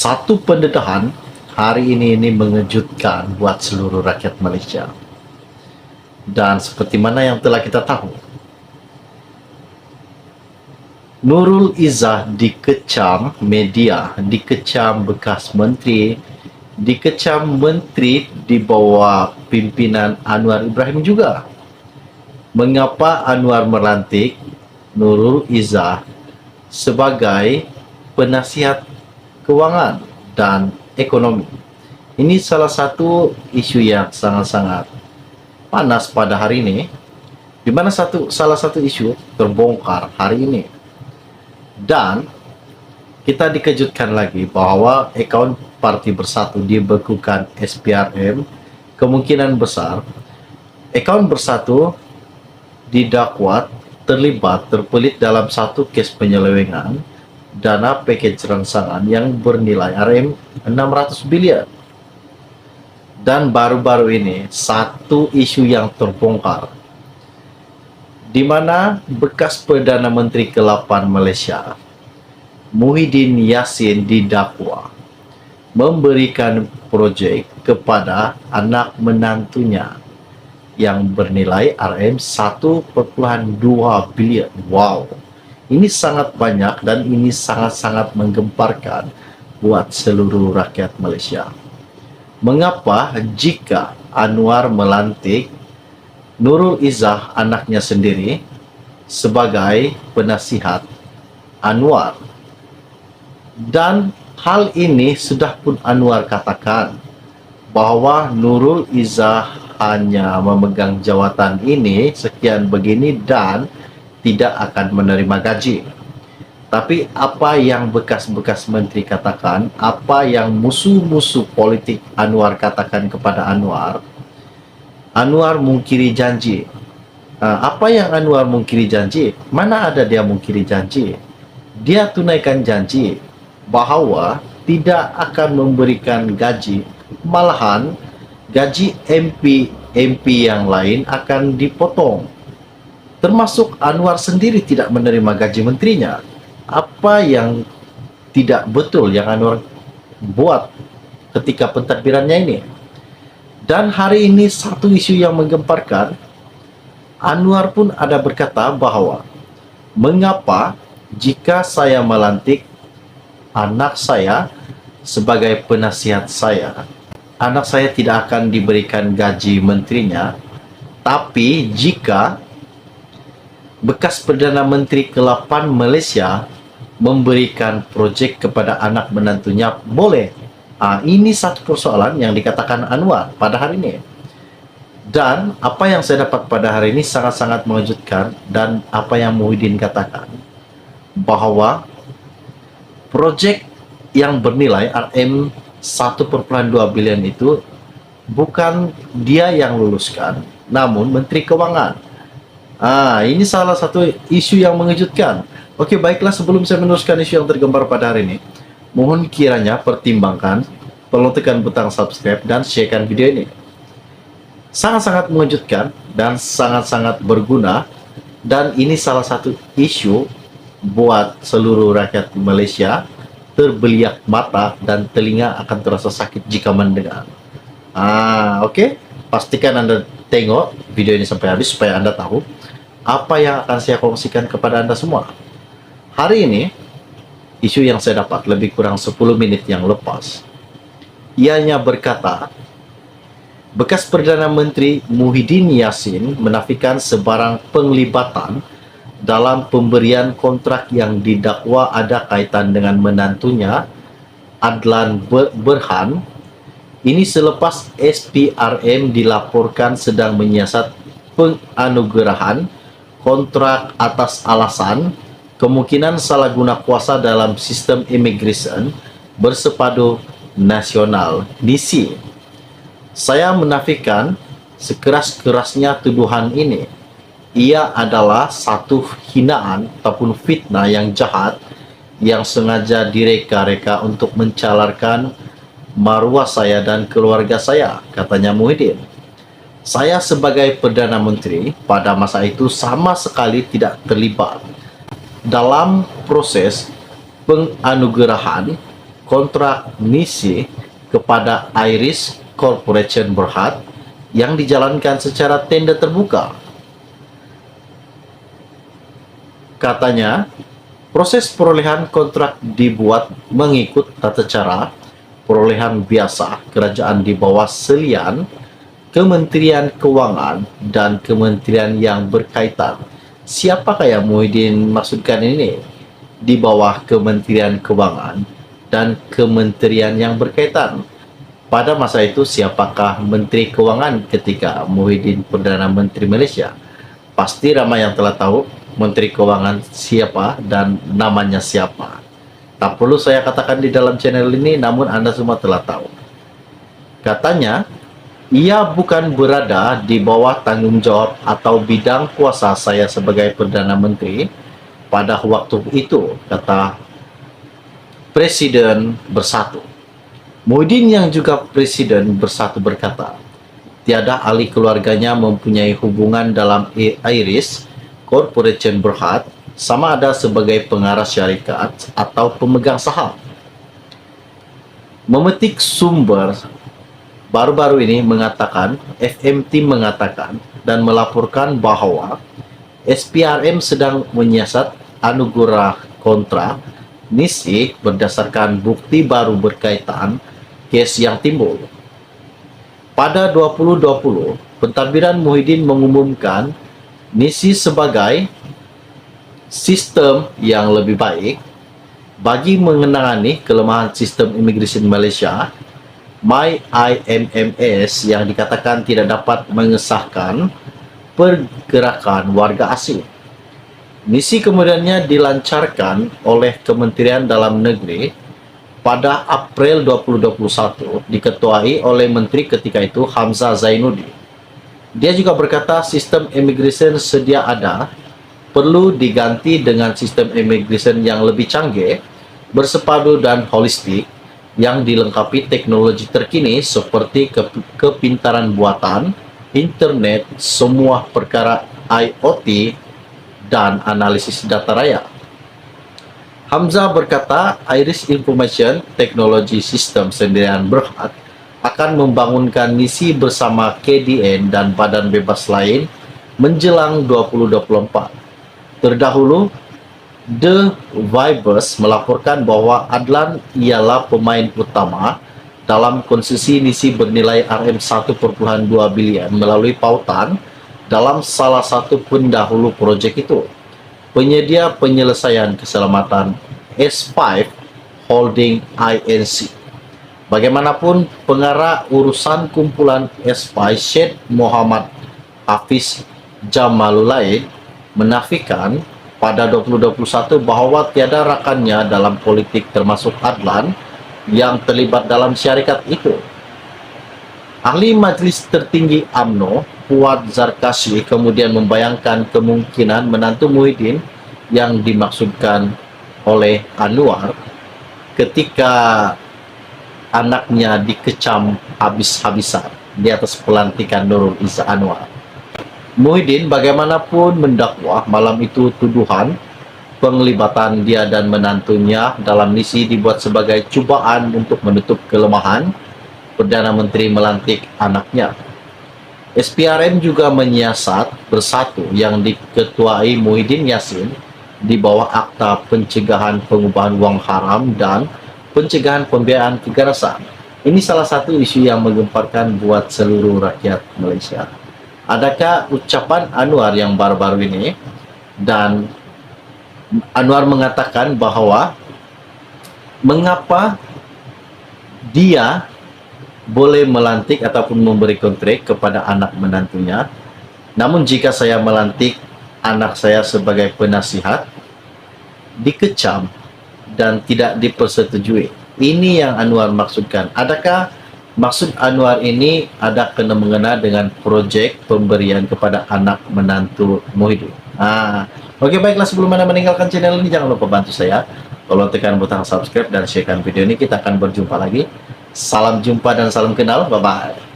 Satu pendedahan hari ini mengejutkan buat seluruh rakyat Malaysia. Dan seperti mana yang telah kita tahu, Nurul Izzah dikecam media, dikecam bekas menteri, dikecam menteri di bawah pimpinan Anwar Ibrahim juga. Mengapa Anwar melantik Nurul Izzah sebagai penasihat kewangan dan ekonomi? Ini salah satu isu yang sangat-sangat panas pada hari ini, di mana salah satu isu terbongkar hari ini. Dan kita dikejutkan lagi bahwa akaun Parti Bersatu dibekukan SPRM. Kemungkinan besar akaun Bersatu didakwa terpelit dalam satu kes penyelewengan dana package rangsangan yang bernilai RM600 bilion. Dan baru-baru ini satu isu yang terbongkar, di mana bekas Perdana Menteri ke-8 Malaysia, Muhyiddin Yassin, didakwa memberikan projek kepada anak menantunya yang bernilai RM1.2 bilion. Wow, ini sangat banyak dan ini sangat-sangat menggemparkan buat seluruh rakyat Malaysia. Mengapa jika Anwar melantik Nurul Izzah, anaknya sendiri, sebagai penasihat Anwar? Dan hal ini sudah pun Anwar katakan bahwa Nurul Izzah hanya memegang jawatan ini sekian begini dan tidak akan menerima gaji. Tapi apa yang bekas-bekas menteri katakan, apa yang musuh-musuh politik Anwar katakan kepada Anwar, Anwar mungkiri janji. Apa yang Anwar mungkiri janji? Mana ada dia mungkiri janji? Dia tunaikan janji bahawa tidak akan memberikan gaji, malahan gaji MP yang lain akan dipotong. Termasuk Anwar sendiri tidak menerima gaji menterinya. Apa yang tidak betul yang Anwar buat ketika pentadbirannya ini? Dan hari ini satu isu yang menggemparkan, Anwar pun ada berkata bahawa mengapa jika saya melantik anak saya sebagai penasihat saya, anak saya tidak akan diberikan gaji menterinya, tapi jika bekas Perdana Menteri ke-8 Malaysia memberikan projek kepada anak menantunya, boleh. Ini satu persoalan yang dikatakan Anwar pada hari ini. Dan apa yang saya dapat pada hari ini sangat-sangat mengejutkan, dan apa yang Muhyiddin katakan, bahawa projek yang bernilai RM1.2 bilion itu bukan dia yang luluskan, namun Menteri Kewangan. Ini salah satu isu yang mengejutkan. Oke, baiklah, sebelum saya meneruskan isu yang tergambar pada hari ini, mohon kiranya pertimbangkan, tolong tekan butang subscribe dan sharekan video ini. Sangat-sangat mengejutkan dan sangat-sangat berguna, dan ini salah satu isu buat seluruh rakyat Malaysia terbeliak mata dan telinga akan terasa sakit jika mendengar. Oke, pastikan Anda tengok video ini sampai habis supaya Anda tahu apa yang akan saya kongsikan kepada Anda semua. Hari ini, isu yang saya dapat lebih kurang 10 menit yang lepas, ianya berkata, bekas Perdana Menteri Muhyiddin Yassin menafikan sebarang penglibatan dalam pemberian kontrak yang didakwa ada kaitan dengan menantunya, Adlan Berhan. Ini selepas SPRM dilaporkan sedang menyiasat penganugerahan kontrak atas alasan kemungkinan salah guna kuasa dalam sistem imigresen bersepadu nasional (NISI). Saya menafikan sekeras-kerasnya tuduhan ini. Ia adalah satu hinaan ataupun fitnah yang jahat yang sengaja direka-reka untuk mencalarkan maruah saya dan keluarga saya, katanya Muhyiddin. Saya sebagai Perdana Menteri pada masa itu sama sekali tidak terlibat dalam proses penganugerahan kontrak NISI kepada Iris Corporation Berhad yang dijalankan secara tender terbuka. Katanya, proses perolehan kontrak dibuat mengikut tata cara perolehan biasa kerajaan di bawah selian Kementerian Keuangan dan kementerian yang berkaitan. Siapakah yang Muhyiddin maksudkan ini? Di bawah Kementerian Keuangan dan kementerian yang berkaitan. Pada masa itu, siapakah Menteri Keuangan ketika Muhyiddin Perdana Menteri Malaysia? Pasti ramai yang telah tahu Menteri Keuangan siapa dan namanya siapa. Tak perlu saya katakan di dalam channel ini, namun Anda semua telah tahu. Katanya, ia bukan berada di bawah tanggung jawab atau bidang kuasa saya sebagai Perdana Menteri pada waktu itu, kata Presiden Bersatu. Muhyiddin yang juga Presiden Bersatu berkata, tiada ahli keluarganya mempunyai hubungan dalam Iris Corporation Berhad, sama ada sebagai pengarah syarikat atau pemegang saham. Memetik sumber baru-baru ini mengatakan, FMT mengatakan dan melaporkan bahwa SPRM sedang menyiasat anugerah kontrak NISI berdasarkan bukti baru berkaitan kes yang timbul. Pada 2020, pentadbiran Muhyiddin mengumumkan NISI sebagai sistem yang lebih baik bagi mengenangani kelemahan sistem imigrasi Malaysia, MyIMMS, yang dikatakan tidak dapat mengesahkan pergerakan warga asing. Misi kemudiannya dilancarkan oleh Kementerian Dalam Negeri pada April 2021, diketuai oleh Menteri ketika itu Hamzah Zainuddin. Dia juga berkata sistem imigrasi sedia ada perlu diganti dengan sistem imigrasi yang lebih canggih, bersepadu dan holistik, yang dilengkapi teknologi terkini seperti kepintaran buatan, internet, semua perkara IoT, dan analisis data raya. Hamzah berkata, Iris Information Technology System Sdn Berhad akan membangunkan NISI bersama KDN dan badan bebas lain menjelang 2024. Terdahulu, The Vibers melaporkan bahwa Adlan ialah pemain utama dalam konsesi NISI bernilai RM1.2 bilion melalui pautan dalam salah satu pendahulu projek itu. Penyedia penyelesaian keselamatan S5 Holding Inc. Bagaimanapun, pengarah urusan kumpulan S5 Syed Muhammad Hafiz Jamalulaid menafikan pada 2021 bahwa tiada rakannya dalam politik termasuk Adlan yang terlibat dalam syarikat itu. Ahli Majlis Tertinggi UMNO Fuad Zarkashi kemudian membayangkan kemungkinan menantu Muhyiddin yang dimaksudkan oleh Anwar ketika anaknya dikecam habis-habisan di atas pelantikan Nurul Izzah Anwar. Muhyiddin bagaimanapun mendakwa malam itu tuduhan penglibatan dia dan menantunya dalam NISI dibuat sebagai cubaan untuk menutup kelemahan Perdana Menteri melantik anaknya. SPRM juga menyiasat Bersatu yang diketuai Muhyiddin Yassin di bawah Akta Pencegahan Pengubahan Wang Haram dan Pencegahan Pembiayaan Keganasan. Ini salah satu isu yang menggemparkan buat seluruh rakyat Malaysia. Adakah ucapan Anwar yang baru-baru ini, dan Anwar mengatakan bahwa mengapa dia boleh melantik ataupun memberi kontrak kepada anak menantunya, namun jika saya melantik anak saya sebagai penasihat dikecam dan tidak dipersetujui. Ini yang Anwar maksudkan. Adakah maksud Anwar ini ada kena mengena dengan projek pemberian kepada anak menantu Muhyiddin? Oke, baiklah, sebelum Anda meninggalkan channel ini, jangan lupa bantu saya. Tolong tekan butang subscribe dan sharekan video ini. Kita akan berjumpa lagi. Salam jumpa dan salam kenal. Bye-bye.